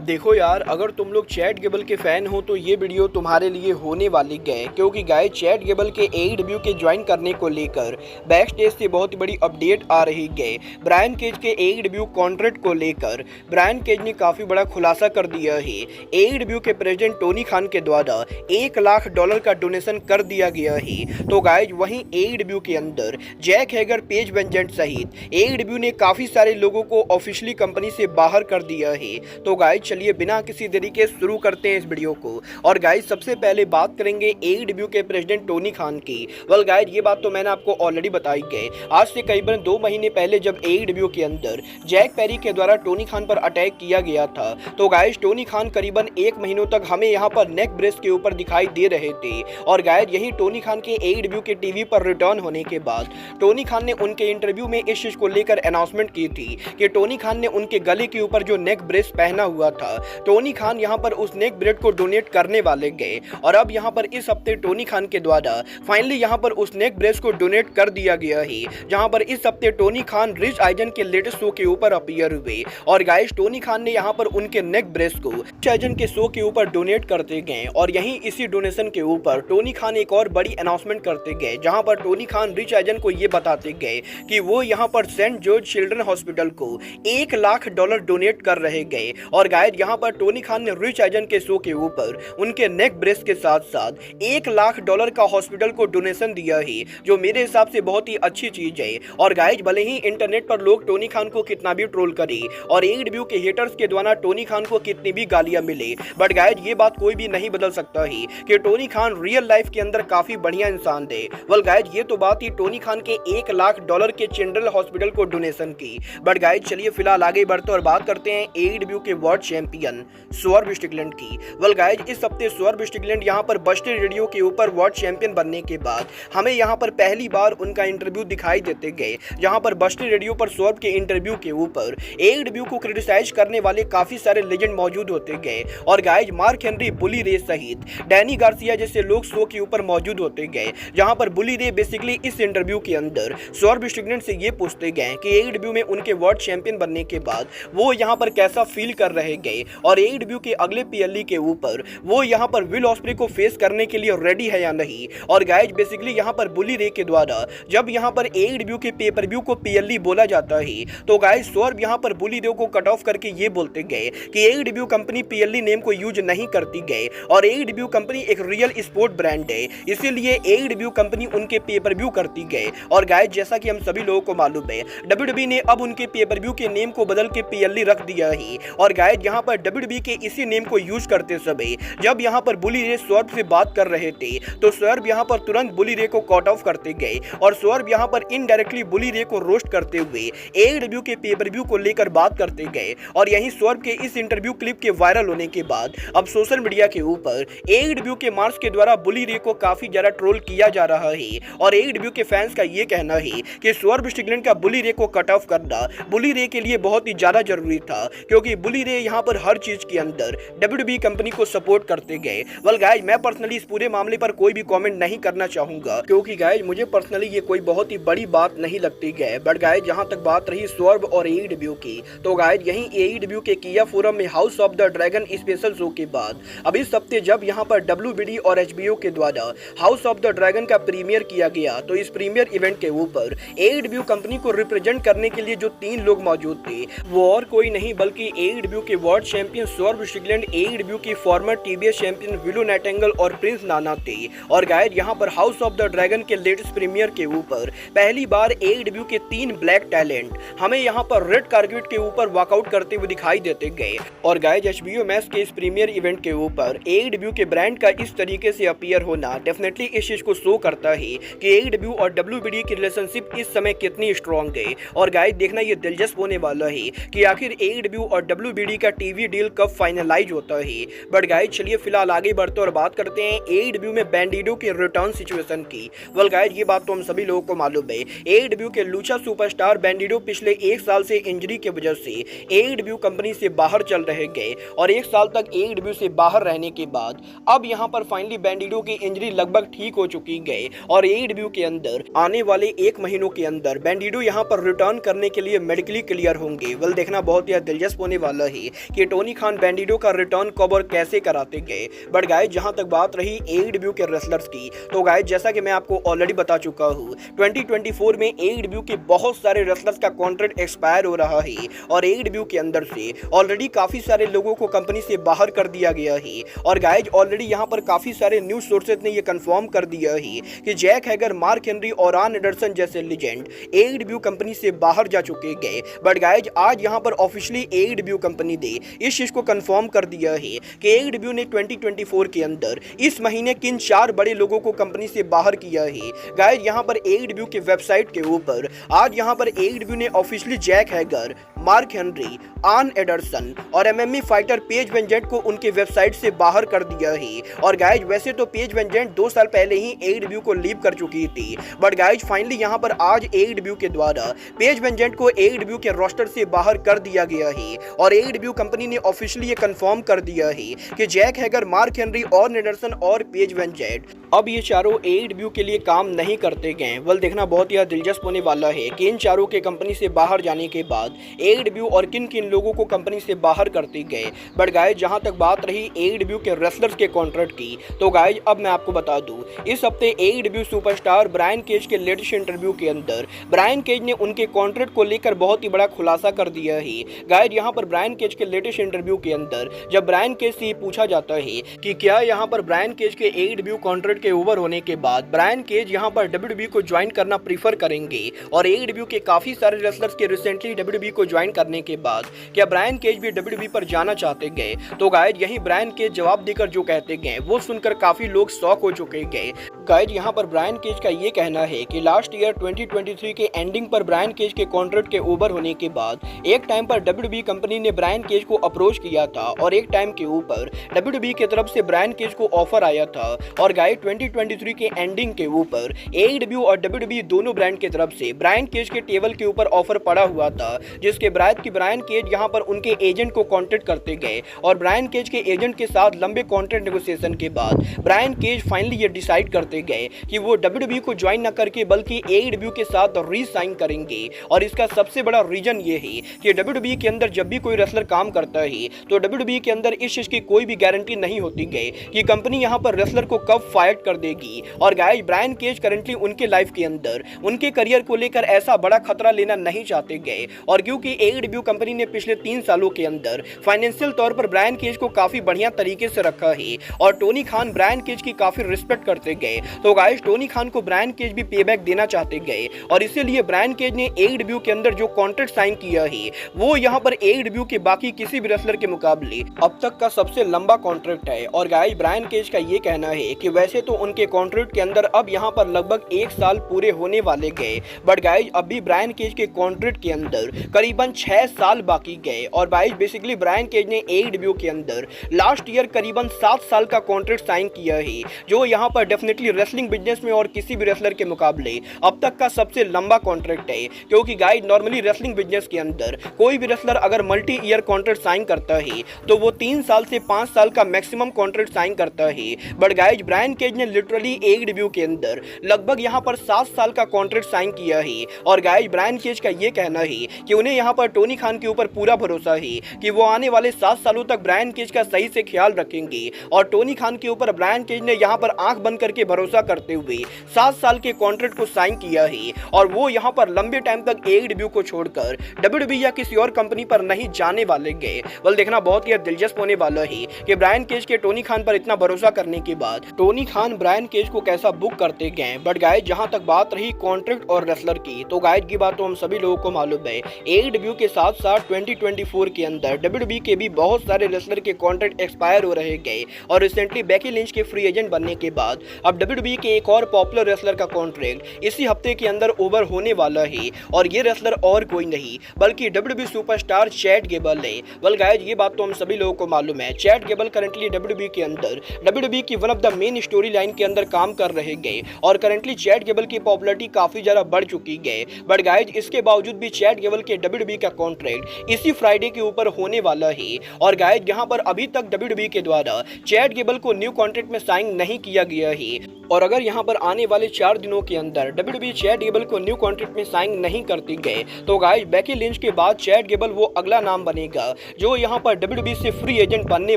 अब देखो यार, अगर तुम लोग चैट गेबल के फैन हो तो ये वीडियो तुम्हारे लिए होने वाली है, क्योंकि गाइस चैट गेबल के AEW के ज्वाइन करने को लेकर बैक स्टेज से बहुत बड़ी अपडेट आ रही है। ब्रायन केज के AEW कॉन्ट्रैक्ट को लेकर ब्रायन केज ने काफी बड़ा खुलासा कर दिया है। AEW के प्रेसिडेंट टोनी खान के द्वारा $1 लाख का डोनेशन कर दिया गया है। तो गाइस वहीं AEW के अंदर जैक हैगर, पेज वेंजेंट सहित AEW ने काफी सारे लोगों को ऑफिशियली कंपनी से बाहर कर दिया है। तो गाइस चलिए बिना किसी देरी के शुरू करते हैं इस वीडियो को। और गाइस सबसे पहले बात करेंगे AEW के प्रेसिडेंट टोनी खान की। वेल गाइस ये बात तो मैंने आपको ऑलरेडी बताई है। आज से करीबन 2 महीने पहले जब AEW के अंदर जैक पेरी के द्वारा टोनी खान पर अटैक किया गया था, तो गाइस टोनी खान करीबन 1 महीनों तक हमें यहाँ पर नेक ब्रेस के ऊपर दिखाई दे रहे थे। और गाइस यही टोनी खान के AEW के टीवी पर रिटर्न होने के बाद टोनी खान ने उनके इंटरव्यू में इस चीज को लेकर अनाउंसमेंट की थी कि टोनी खान ने उनके गले के ऊपर जो नेक ब्रेस पहना हुआ था, टोनी खान यहां पर उस नेक ब्रेस को डोनेट करने वाले गए। और अब यहां पर इस हफ्ते टोनी खान के द्वारा फाइनली यहां पर उस नेक ब्रेस को डोनेट कर दिया गया है। जहां पर इस हफ्ते टोनी खान रिच आइजन के लेटेस्ट शो के ऊपर अपीयर हुए और गाइस टोनी खान ने यहां पर उनके नेक ब्रेस को रिच आइजन के शो के ऊपर डोनेट करते गए। और यहीं इसी डोनेशन के ऊपर टोनी खान एक और बड़ी अनाउंसमेंट करते गए, जहां पर टोनी खान रिच आइजन को यह बताते गए कि वो यहां पर सेंट जॉर्ज चिल्ड्रन हॉस्पिटल को $1 लाख डोनेट कर रहे गए। और गाइस यहां पर टोनी खान ने रिच आइजन के शो के ऊपर उनके नेक ब्रेस के साथ साथ $1 लाख का हॉस्पिटल को डोनेशन दिया है, जो मेरे हिसाब से बहुत ही अच्छी चीज है। और गाइस भले ही इंटरनेट पर लोग टोनी खान को कितना भी ट्रोल करे और AEW के हेटर्स के द्वारा टोनी खान को कितनी भी गालियां मिले, बट गाइस ये बात कोई भी नहीं बदल सकता है कि टोनी खान रियल लाइफ के अंदर काफी बढ़िया इंसान थे। वेल गाइस ये तो बात ही टोनी खान के $1 लाख के चिल्ड्रन हॉस्पिटल को डोनेशन की। बट गाइस चलिए फिलहाल आगे बढ़ते और बात करते हैं AEW के वर्ल्ड चैंपियन स्वर्व स्ट्रिकलैंड की। वेल गाइस इस हफ्ते स्वर्व स्ट्रिकलैंड यहां पर बस्टेड रेडियो के ऊपर वर्ल्ड चैंपियन बनने के बाद हमें यहां पर पहली बार उनका इंटरव्यू दिखाई देते गए, जहां पर बस्टेड रेडियो पर स्वर्व के इंटरव्यू के ऊपर AEW को क्रिटिसाइज करने वाले काफी सारे लेजेंड मौजूद होते गए। और गाइस मार्क हेनरी, बुली रे सहित डैनी गार्सिया जैसे लोग शो के ऊपर मौजूद होते गए, जहां पर बुली रे बेसिकली इस इंटरव्यू के अंदर स्वर्व स्ट्रिकलैंड से ये पूछते गए कि AEW में उनके वर्ल्ड चैंपियन बनने के बाद वो यहां पर कैसा फील कर रहे गए और AEW के अगले PLE के ऊपर वो यहां पर विल ऑस्प्रे को फेस करने के लिए रेडी है या नहीं। और गाइस बेसिकली यहां पर बुली रे के द्वारा जब यहां पर AEW के पेपर व्यू को PLE बोला जाता है, तो गाइस स्वर्व यहां पर बुली रे को कट ऑफ करके ये बोलते गए कि AEW कंपनी PLE नेम को यूज नहीं करती गए और AEW कंपनी एक रियल स्पोर्ट ब्रांड है, इसीलिए AEW कंपनी उनके पेपर व्यू करती गए। और गाइस जैसा कि हम सभी लोगों को मालूम है, WWE ने अब उनके पेपर व्यू के नेम को बदल के PLE रख दिया है। और गाइस यहां पर WWE के इसी नेम को यूज करते समय जब यहां पर बुली रे स्वर्व से बात कर रहे थे, तो स्वर्व यहां पर तुरंत बुली रे को कट ऑफ करते गए और स्वर्व यहां पर इनडायरेक्टली बुली रे को रोस्ट करते हुए AEW के पेपर व्यू को लेकर बात करते गए। और यहीं स्वर्व के इस इंटरव्यू क्लिप के वायरल होने के बाद अब सोशल मीडिया के ऊपर AEW के मार्क्स के द्वारा बुली रे को काफी ज्यादा ट्रोल किया जा रहा है। और AEW के फैंस का ये कहना है कि स्वर्व स्ट्रिकलैंड का बुली रे को कट ऑफ करना बुली रे के लिए बहुत ही ज्यादा जरूरी था, क्योंकि बुली रे यहां पर हर चीज के अंदर WWE कंपनी को सपोर्ट करते गए। वेल गाइस मैं पर्सनली इस पूरे मामले पर कोई भी कमेंट नहीं करना चाहूंगा, क्योंकि गाइस मुझे पर्सनली ये कोई बहुत ही बड़ी बात नहीं लगती गए। बट गाइस जहां तक बात रही स्वर्व और AEW की, तो गाइस यहीं AEW के किया फोरम में house of the dragon special show के बाद अब इस हफ्ते जब यहां पर WBD और HBO के द्वारा हाउस ऑफ द ड्रैगन का प्रीमियर किया गया, तो इस प्रीमियर इवेंट के ऊपर AEW कंपनी को रिप्रेजेंट करने के लिए जो 3 लोग मौजूद थे, वो और कोई नहीं बल्कि AEW के world champion swerve Strickland, AEW की farmer TBS champion willow Nightingale और प्रिंस नाना थे। और गाइस यहां पर हाउस ऑफ द ड्रैगन के लेटेस्ट प्रीमियर के ऊपर पहली बार AEW के 3 ब्लैक टैलेंट हमें यहां पर रेड कार्पेट के ऊपर वॉकआउट करते हुए दिखाई देते गए। और गाइस HBO मैच के इस प्रीमियर इवेंट के ऊपर AEW के ब्रांड का इस तरीके से अपीयर होना डेफिनेटली इस चीज को शो करता है कि AEW और WBD की रिलेशनशिप इस समय कितनी स्ट्रॉन्ग है। और गाइस देखना ये दिलचस्प होने वाला है कि आखिर AEW और WBD का टीवी डील कब फाइनलाइज होता है। बट गाइस चलिए फिलहाल आगे बढ़ते और बात करते हैं AEW में बैंडिडो के रिटर्न सिचुएशन की। वेल गाइस ये बात तो हम सभी लोगों को मालूम है, AEW के लूचा सुपरस्टार बैंडिडो पिछले 1 साल से इंजरी की वजह से AEW कंपनी से बाहर चल रहे गए और 1 साल तक AEW से बाहर रहने के बाद अब यहां पर फाइनली बैंडिडो की इंजरी लगभग ठीक हो चुकी गई और AEW के अंदर आने वाले 1 महीनों के अंदर बैंडिडो यहां पर रिटर्न करने के लिए मेडिकली क्लियर होंगे। वेल देखना बहुत ही दिलचस्प होने वाला है कि टोनी खान बैंडिडो का रिटर्न कब और कैसे कराते गए। बट गाइस जहां तक बात रही AEW के रेसलर्स की, तो गाइस जैसा कि मैं आपको ऑलरेडी बता चुका हूं, 2024 में AEW के बहुत सारे रेसलर्स का कॉन्ट्रैक्ट एक्सपायर हो रहा है और AEW के अंदर से ऑलरेडी काफी सारे लोगों को कंपनी से बाहर कर दिया गया है। और गाइस ऑलरेडी यहां पर काफी सारे न्यूज सोर्सेज ने यह कंफर्म कर दिया है कि जैक हैगर, मार्क हेनरी और आर्न एंडरसन जैसे लेजेंड AEW कंपनी से बाहर जा चुके गए। बट गाइस आज यहां पर ऑफिशियली AEW कंपनी ने इस चीज को कंफर्म कर दिया है कि AEW ने 2024 के अंदर इस महीने किन 4 बड़े लोगों को कंपनी से बाहर किया है। गाइस यहां पर AEW के वेबसाइट के ऊपर आज यहां पर AEW ने officially Jack Hager, Mark Henry, Arn Anderson और MMA फाइटर पेज वेंजेंट को उनके वेबसाइट से बाहर कर दिया है। और गाइस वैसे तो पेज वेंजेंट 2 साल पहले ही AEW को लीव कर चुकी थी, बट गाइस फाइनली यहां पर आज AEW के द्वारा पेज वेंजेंट को AEW के रोस्टर से बाहर कर दिया गया है। और AEW कंपनी ने ऑफिशियली ये कंफर्म कर दिया है कि Jack Hager, Mark Henry, Arn Anderson और पेज वेंजेंट अब ये चारों AEW के लिए काम नहीं करते गए। वल देखना बहुत ही दिलचस्प होने वाला है कि इन चारों के कंपनी से बाहर जाने के बाद AEW और किन किन लोगों को कंपनी से बाहर करते गए। बट गाइस जहां तक बात रही AEW के रेसलर्स के कॉन्ट्रैक्ट की, तो गाइस अब मैं आपको बता दूं, इस हफ्ते AEW सुपरस्टार ब्रायन केज के लेटेस्ट इंटरव्यू के अंदर ब्रायन केज ने उनके कॉन्ट्रैक्ट को लेकर बहुत ही बड़ा खुलासा कर दिया है। गाइस यहां पर ब्रायन केज के लेटेस्ट इंटरव्यू के अंदर जब ब्रायन केज से पूछा जाता है कि क्या यहां पर ब्रायन केज के AEW कॉन्ट्रैक्ट के ओवर होने के बाद ब्रायन केज यहां पर WWE को ज्वाइन करना प्रीफर करेंगे, और AEW के काफी सारे रेसलर्स के रिसेंटली WWE को ज्वाइन करने के बाद क्या ब्रायन केज भी WWE पर जाना चाहते गए, तो गाइस यही ब्रायन केज जवाब देकर जो कहते गए वो सुनकर काफी लोग शॉक हो चुके गए। गाइस यहां पर ब्रायन केज का ये कहना है कि लास्ट ईयर 2023 के एंडिंग पर ब्रायन केज के कॉन्ट्रैक्ट के ओवर होने के बाद एक टाइम पर WWE कंपनी ने ब्रायन केज को अप्रोच किया था और एक टाइम के ऊपर WWE की तरफ से ब्रायन केज को ऑफर आया था। और गाइस 2023 के एंडिंग के ऊपर AEW और WWE दोनों ब्रांड की तरफ से ब्रायन केज के टेबल के ऊपर ऑफर पड़ा हुआ था, जिसके बाद ब्रायन केज यहां पर उनके एजेंट को कांटेक्ट करते गए और ब्रायन केज के एजेंट के साथ लंबे कॉन्ट्रैक्ट नेगोशिएशन के बाद ब्रायन केज फाइनली ये डिसाइड करते गए कि वो WWE को ज्वाइन न करके बल्कि AEW के साथ री साइन करेंगे। और इसका सबसे बड़ा रीजन ये है कि WWE के अंदर जब भी कोई रेसलर काम करता है तो WWE के अंदर इस चीज की कोई भी गारंटी नहीं होती गई कि कंपनी यहां पर रेसलर को कब फायर कर देगी। और गाइस ब्रायन केज करंटली उनके लाइफ के अंदर उनके करियर को लेकर ऐसा बड़ा खतरा लेना नहीं चाहते गए, और क्योंकि AEW कंपनी ने पिछले 3 सालों के अंदर फाइनेंशियल तौर पर ब्रायन केज को काफी बढ़िया तरीके से रखा है और टोनी खान ब्रायन केज की काफी रिस्पेक्ट करते गए, तो गाइस टोनी खान को ब्रायन केज भी पे बैक देना चाहते गए। और इसीलिए ब्रायन केज ने AEW के अंदर जो कॉन्ट्रैक्ट साइन किया है वो यहाँ पर AEW के बाकी किसी भी रेसलर के मुकाबले अब तक का सबसे लंबा कॉन्ट्रैक्ट है। और गाइस ब्रायन केज का ये कहना है कि वैसे तो उनके कॉन्ट्रैक्ट के अंदर अब यहाँ पर लगभग 1 साल पूरे होने वाले गए, बट गाइस अभी ब्रायन केज के कॉन्ट्रैक्ट के अंदर करीबन 6 साल बाकी गए। और गाइस बेसिकली ब्रायन केज ने AEW के अंदर लास्ट ईयर करीबन 7 साल का कॉन्ट्रैक्ट साइन किया है, जो यहाँ पर डेफिनेटली रेसलिंग बिजनेस में और किसी भी रेसलर के मुकाबले अब तक का सबसे लंबा कॉन्ट्रैक्ट है। क्योंकि गाइस नॉर्मली रेसलिंग बिजनेस के अंदर कोई भी रेसलर अगर मल्टी ईयर कॉन्ट्रैक्ट साइन करता है तो वो 3 साल से 5 साल का मैक्सिमम कॉन्ट्रैक्ट साइन करता है, बट गाइस ब्रायन केज ने लिटरली AEW के अंदर लगभग यहाँ पर 7 साल का कॉन्ट्रैक्ट साइन किया है। और गाइस ब्रायन केज का ये कहना है कि उन्हें यहाँ पर टोनी खान के ऊपर पूरा भरोसा है कि वो आने वाले 7 सालों तक ब्रायन केज का सही से ख्याल रखेंगे। और टोनी खान के ऊपर ब्रायन केज ने यहाँ पर आंख बंद करके भरोसा करते हुए 7 साल के कॉन्ट्रैक्ट को साइन किया है, और वो यहाँ पर लंबे टाइम तक AEW को छोड़कर WWE या किसी और कंपनी पर नहीं जाने वाले गए। बल देखना बहुत ही दिलचस्प होने वाला है कि ब्रायन केज के टोनी खान पर इतना भरोसा करने के बाद टोनी खान ब्रायन केज को कैसा बुक करते गए। बट गाइस जहां तक बात रही कॉन्ट्रैक्ट और रेसलर की, तो गाइस की बात तो हम सभी लोगों को मालूम है AEW के साथ साथ 2024 के अंदर WWE के भी बहुत सारे रेसलर के कॉन्ट्रैक्ट एक्सपायर हो रहे गए, और रिसेंटली बेकी लिंच के फ्री एजेंट बनने के बाद अब WWE के एक और पॉपुलर रेसलर का कॉन्ट्रैक्ट इसी हफ्ते के अंदर ओवर होने वाला है, और ये रेसलर और कोई नहीं बल्कि WWE सुपरस्टार चैट गेबल है। वेल गाइस ये बात तो हम सभी लोगों को मालूम है चैट गेबल करंटली WWE के अंदर WWE की one of the main story line के अंदर काम कर रहे गए, और करंटली चैट गेबल की पॉपुलैरिटी काफी ज्यादा बढ़ चुकी है। बट गाइस इसके बावजूद भी चैट गेबल के WWE का कॉन्ट्रैक्ट इसी फ्राइडे के ऊपर होने वाला है, और गाइस यहाँ पर अभी तक WWE के द्वारा चैट गेबल को न्यू कॉन्ट्रैक्ट में साइन नहीं किया गया है। और अगर यहाँ पर आने वाले 4 दिनों के अंदर WWE चैट गेबल को न्यू कॉन्ट्रैक्ट में साइन नहीं करती गए तो गाइस बेकी लिंच के बाद चैट गेबल वो अगला नाम बनेगा जो यहाँ पर WWE से फ्री एजेंट बनने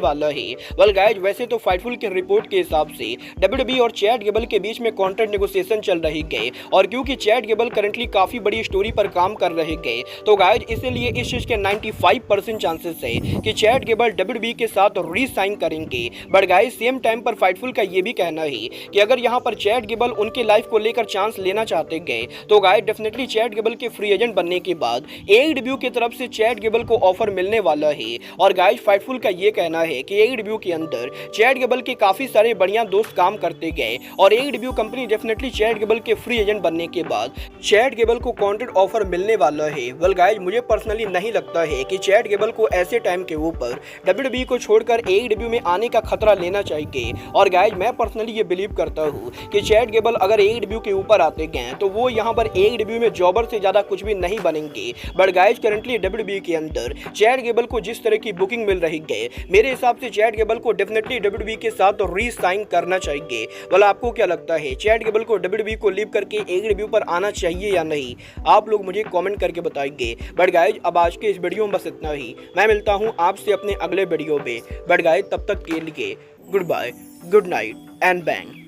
वाला है। वेल गाइस वैसे तो फाइटफुल की रिपोर्ट के हिसाब से WWE और चैट गेबल के बीच में कॉन्ट्रैक्ट नेगोशिएशन चल रही गए और क्योंकि चैट गेबल करंटली काफी बड़ी स्टोरी पर काम कर रहे गए तो गाइस इसलिए इस चीज के 95% चांसेस है कि चैट गेबल WWE के साथ री साइन करेंगे। बट गाइस सेम टाइम पर फाइटफुल का ये भी कहना है कि अगर यहाँ पर चैट गेबल उनके लाइफ को लेकर चांस लेना चाहते गए तो गाइस डेफिनेटली चैट गेबल के फ्री एजेंट बनने के बाद AEW की तरफ से चैट गेबल को ऑफर मिलने वाला है। और गाइस फाइटफुल का ये कहना है कि AEW के अंदर चैट गेबल के काफी सारे बढ़िया दोस्त काम करते गए और AEW company definitely Chad Gable के फ्री एजेंट बनने के बाद चैट गेबल को कॉन्ट्रैक्ट ऑफर मिलने वाला है। वेल गाइस मुझे पर्सनली नहीं लगता है कि चैट गेबल को ऐसे टाइम के ऊपर WWE को छोड़कर AEW में आने का खतरा लेना चाहिए। और गाइस मैं पर्सनली ये बिलीव करता हूँ कि चैट गेबल अगर AEW के ऊपर आते गए तो वो यहाँ पर AEW में जॉबर से ज्यादा कुछ भी नहीं बनेंगे। बट गाइस करंटली WWE के अंदर चैट गेबल को जिस तरह की बुकिंग मिल रही है मेरे हिसाब से चैट गेबल को डेफिनेटली WWE के साथ री साइन करना चाहिए। वाला आपको क्या लगता है चैट गेबल को WWE को लीव करके AEW पर आना चाहिए या नहीं? आप लोग मुझे कमेंट करके बताएंगे। बट गाइस अब आज के इस वीडियो में बस इतना ही। मैं मिलता हूं आपसे अपने अगले वीडियो में। बट गाइस तब तक के लिए good bye, good night and bang.